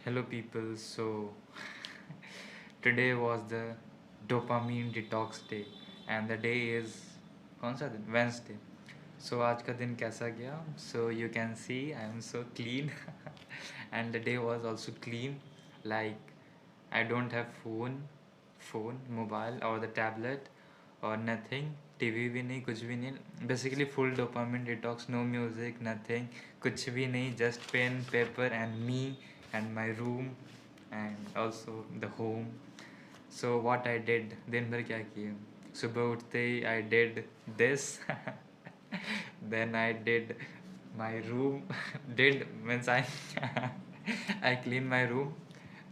Hello, people. So, today was the dopamine detox day, and the day is कौन सा दिन Wednesday. So आज का दिन कैसा गया? So you can see I am so clean, and the day was also clean. Like I don't have phone, mobile or the tablet or nothing. TV भी नहीं, कुछ भी नहीं. Basically full dopamine detox, no music, nothing. कुछ भी नहीं, just pen, paper and me and my room and also the home. So what I did, दिन भर क्या किए? सुबह उठते ही I did this. Then I did my room. Did means I I clean my room.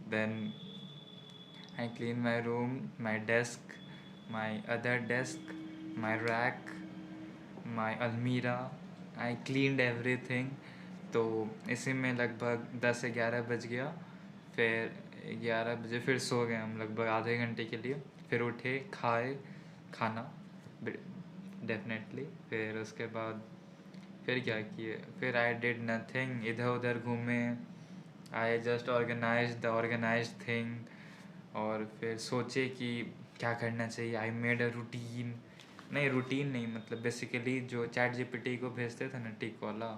Then I clean my room, my desk, my other desk, my rack, my almirah. I cleaned everything. तो इसी में लगभग 10-11 बज गया. फिर 11 बजे फिर सो गए हम लगभग आधे घंटे के लिए. फिर उठे, खाए खाना डेफिनेटली. फिर उसके बाद फिर क्या किए? फिर आई डिड नथिंग, इधर उधर घूमे. I just organise thing. और फिर सोचे कि क्या करना चाहिए. I made a routine. नहीं, रूटीन नहीं, मतलब बेसिकली जो चैट जीपीटी को भेजते थे ना, टिक वाला,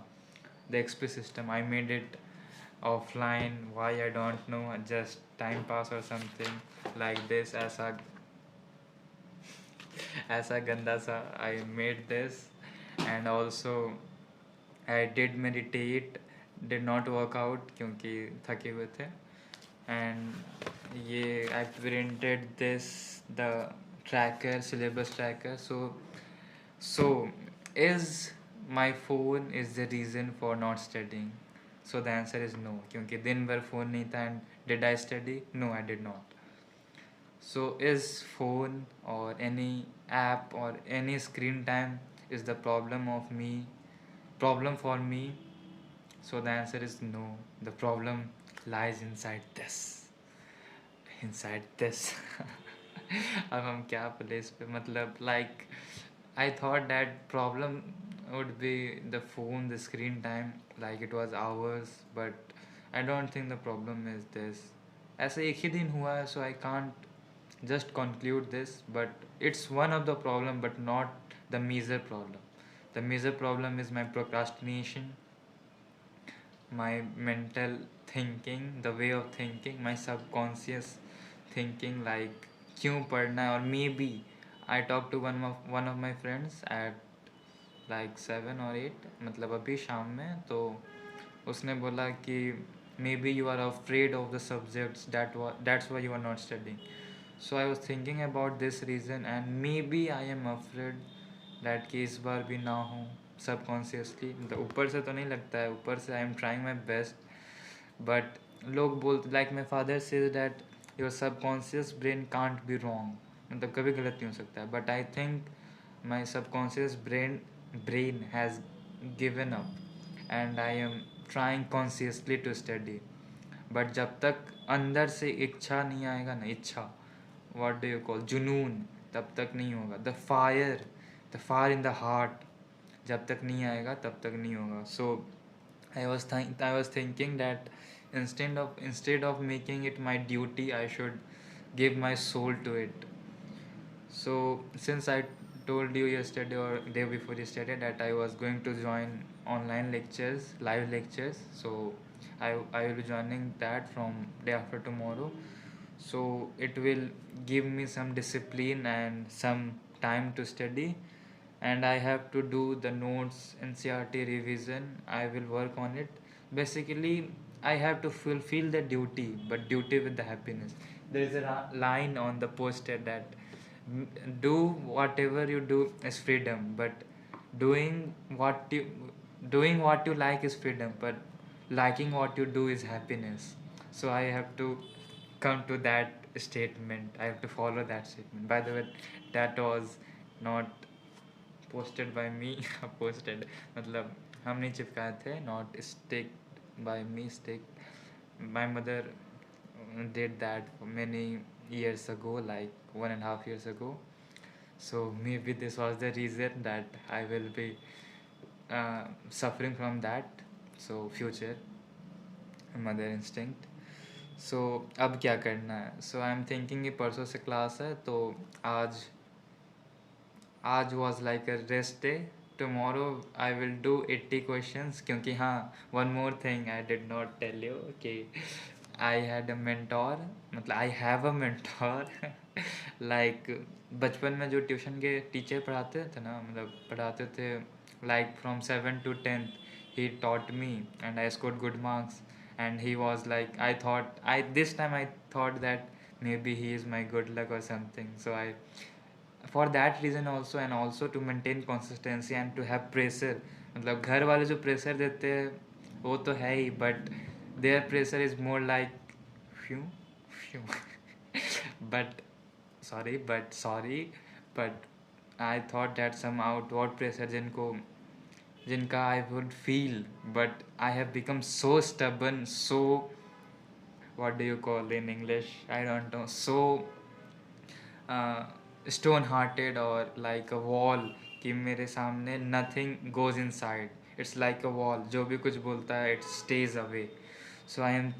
the XP system, I made it offline. Why I don't know, just time pass और समथिंग लाइक दिस. ऐसा गंदा सा I made this. And also I did meditate. Did not workout क्योंकि थके हुए थे. एंड ये I printed this the tracker, syllabus tracker. So is my phone is the reason for not studying? So the answer is no, क्योंकि दिन भर phone नहीं था. And did I study? No, I did not. So is phone or any app or any screen time is the problem for me? So the answer is no. The problem lies inside this. अब हम क्या place पे, मतलब like I thought that problem would be the phone, the screen time, like it was hours, but I don't think the problem is this. ऐसे एक ही दिन हुआ है, so I can't just conclude this, but it's one of the problem but not the major problem. The major problem is my procrastination, my mental thinking, the way of thinking, my subconscious thinking, like क्यों पढ़ना है. और maybe I talked to one of my friends at like 7 or 8, मतलब अभी शाम में. तो उसने बोला कि maybe you are afraid of the subjects, that's why you are not studying. So I was thinking about this reason, and maybe I am afraid that कि इस बार भी ना हो. सबकॉन्शियसली, मतलब ऊपर से तो नहीं लगता है, ऊपर से I am trying my best. But लोग बोलते, like my father says that your subconscious brain can't be wrong, मतलब कभी गलत नहीं हो सकता है. But I think my subconscious brain has given up and I am trying consciously to study. But जब तक अंदर से इच्छा नहीं आएगा ना, इच्छा, what do you call, जुनून, तब तक नहीं होगा. The fire in the heart, जब तक नहीं आएगा तब तक नहीं होगा. सो I was thinking that instead of making it my duty, I should give my soul to it. So since I told you yesterday or day before yesterday that I was going to join online lectures, live lectures, so I will be joining that from day after tomorrow. So it will give me some discipline and some time to study, and I have to do the notes, NCRT revision. I will work on it. Basically, I have to fulfill the duty, but duty with the happiness. There is a line on the poster that do whatever you do is freedom, but doing what you doing what you like is freedom, but liking what you do is happiness. So I have to come to that statement. I have to follow that statement. By the way, that was not posted by me. Posted, मतलब हम नहीं चिपकाए थे. Not stick by me, stick. My mother did that many years ago, like 1.5 years ago. So maybe this was the reason that I will be suffering from that. So future mother instinct. सो अब क्या करना है? सो I am thinking कि परसों से class है, तो आज आज was like a rest day. Tomorrow I will do 80 questions, क्योंकि हाँ, one more thing I did not tell you कि आई हैड अ मेंटोर, मतलब I have a mentor. Like बचपन में जो ट्यूशन के टीचर पढ़ाते थे ना, मतलब पढ़ाते थे like from 7 to 10th, he taught me and I scored good marks. And he was like, I thought, I this time I thought that maybe he is my good luck or something. So I, for that reason also, and also to maintain consistency and to have pressure, मतलब घर वाले जो pressure देते हैं वो तो है ही, but there pressure is more like few few. But sorry, but I thought that some outward pressure जिनका I would feel, but I have become so stubborn, so what do you call in English? I don't know. So stone hearted or like a wall, कि मेरे सामने nothing goes inside. It's like a wall. जो भी कुछ बोलता है it stays away. So I am.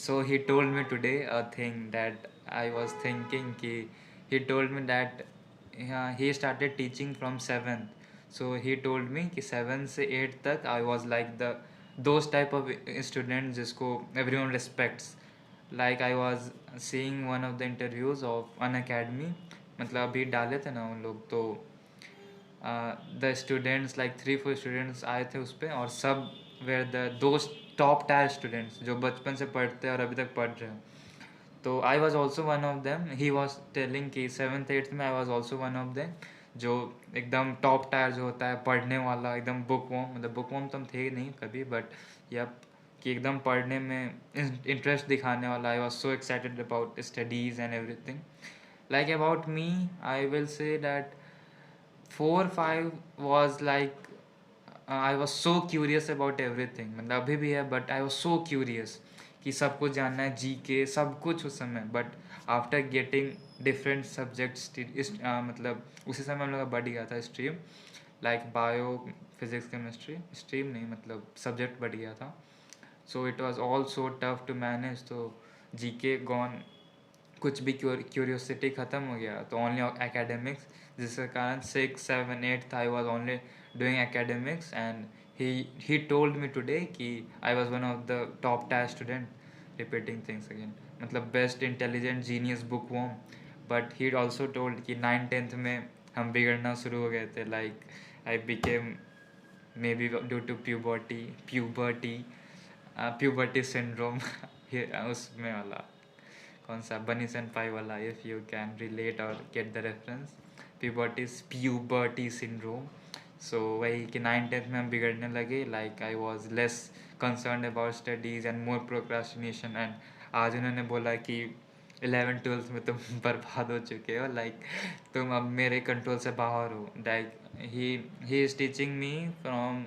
So he told me today a thing that I was thinking कि he told me that he started teaching from 7th. So he told me कि 7 से 8 तक I was like the those type of students जिसको everyone respects. Like I was seeing one of the interviews of an academy, मतलब अभी डाले थे ना उन लोग, तो द स्टूडेंट्स लाइक 3-4 स्टूडेंट्स आए थे उस पर, और सब वेर द दो टॉप टायर स्टूडेंट्स जो बचपन से पढ़ते हैं और अभी तक पढ़ रहे हैं. तो I was also one of them. He was telling कि 7th 8th में I was also one of them, जो एकदम टॉप टायर जो होता है पढ़ने वाला, एकदम बुक वॉम, मतलब बुक वॉम तो हम थे ही नहीं कभी, बट यप, कि एकदम पढ़ने में इंटरेस्ट दिखाने वाला. I was so excited about studies and everything. Like about me, I will say that 4-5 was like I was so curious about everything, मतलब अभी भी है, but I was so curious कि सब कुछ जानना है, जी के सब कुछ उस समय. But after getting different subjects, मतलब उसी समय हम लोग का बढ़ गया था stream, like bio, physics, chemistry, stream नहीं मतलब सब्जेक्ट बढ़ गया था. So it was all so tough to manage. तो जी के गॉन, कुछ भी क्यूरियोसिटी ख़त्म हो गया, तो ओनली एकेडमिक्स, जिसके कारण 6-7-8 I was only doing academics. And he told me today कि I was one of the top tier student, repeating things again, मतलब best intelligent genius book worm. But he also told कि 9th 10th में हम बिगड़ना शुरू हो गए थे. Like I became maybe due to puberty syndrome. उसमें वाला कौन सा बनी सेंपाई वाला, इफ़ यू कैन रिलेट और get the reference, puberty syndrome. So वही कि 9th 10th में हम बिगड़ने लगे. Like I was less concern about studies and more procrastination. एंड आज उन्होंने बोला कि 11th 12th में तुम बर्बाद हो चुके हो, लाइक तुम अब मेरे कंट्रोल से बाहर हो. Like he is teaching me from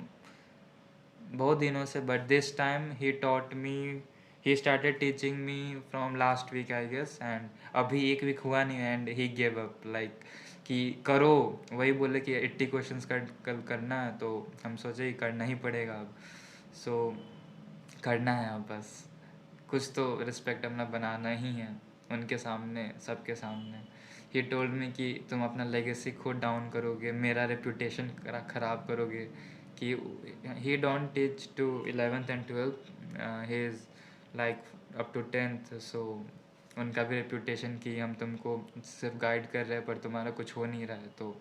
बहुत दिनों से, but this time he taught me, he started teaching me from last week I guess. And अभी एक वीक हुआ नहीं and he gave up, like कि करो. वही बोले कि 80 क्वेश्चंस कल करना है, तो हम सोचे कि करना ही पड़ेगा अब. सो करना है अब, बस कुछ तो रिस्पेक्ट अपना बनाना ही है उनके सामने, सबके सामने. ही टोल्ड मी कि तुम अपना लेगेसी खुद डाउन करोगे, मेरा रेपुटेशन ख़राब करोगे. कि he don't teach to 11th and 12th, he is like up to 10th. So उनका भी रेपुटेशन कि हम तुमको सिर्फ गाइड कर रहे हैं पर तुम्हारा कुछ हो नहीं रहा है. तो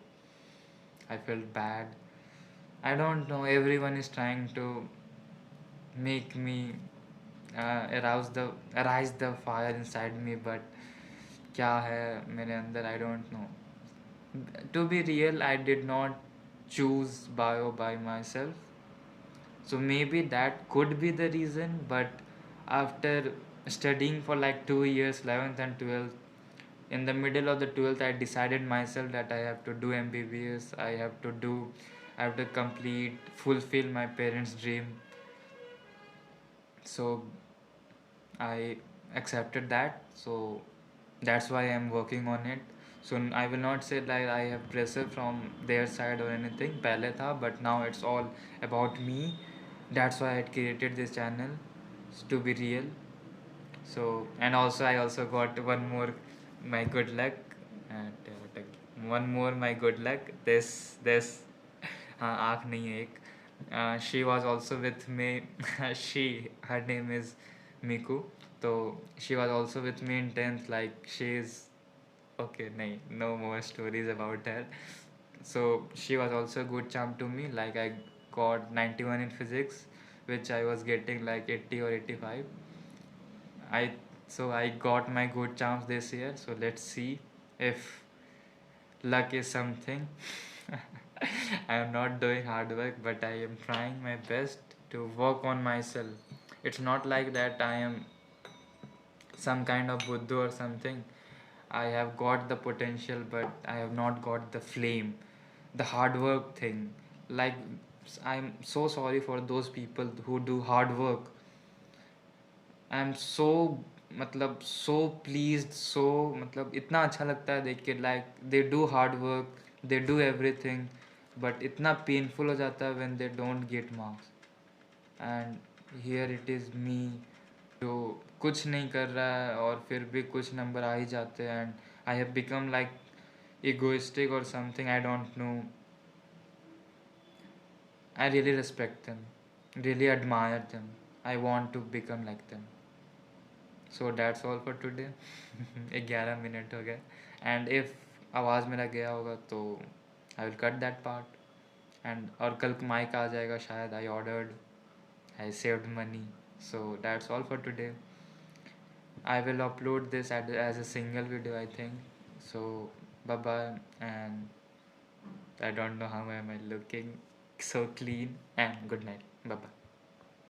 I feel bad. I don't know, everyone is trying to make me arise the fire inside me, but क्या है मेरे अंदर, आई don't no. To be real, I did not choose bio by myself. So maybe that could be the reason, but after studying for like 2 years, 11th and 12th, in the middle of the 12th, I decided myself that I have to do MBBS, I have to complete, fulfill my parents' dream. So I accepted that. So that's why I'm working on it. So I will not say that I have pressure from their side or anything. पहले था, but now it's all about me. That's why I created this channel, to be real. So, and also I also got one more my good luck, and one more my good luck. This आँख नहीं है एक. She was also with me. She her name is Miku. So she was also with me in 10th. Like she is okay. nahi, no more stories about her. So she was also a good charm to me. Like I got 91 in physics, which I was getting like 80 or 85. I so I got my good charms this year. So let's see if luck is something. I am not doing hard work, but I am trying my best to work on myself. It's not like that I am some kind of Buddha or something. I have got the potential, but I have not got the flame, the hard work thing. Like, I'm so sorry for those people who do hard work. I'm so मतलब so pleased, so मतलब इतना अच्छा लगता है देख के. Like they do hard work, they do everything, but इतना painful हो जाता है when they don't get marks. And here it is me जो कुछ नहीं कर रहा है और फिर भी कुछ नंबर आ ही जाते हैं. And I have become like egoistic or something, I don't know. I really respect them, really admire them. I want to become like them. So that's all for today. 11 minute हो गए. And if आवाज़ मेरा गया होगा तो I will cut that part. And और कल mic आ जाएगा शायद. I ordered, I saved money. So that's all for today. I will upload this as a single video, I think. So bye bye, and I don't know how am I looking so clean, and good night. Bye bye.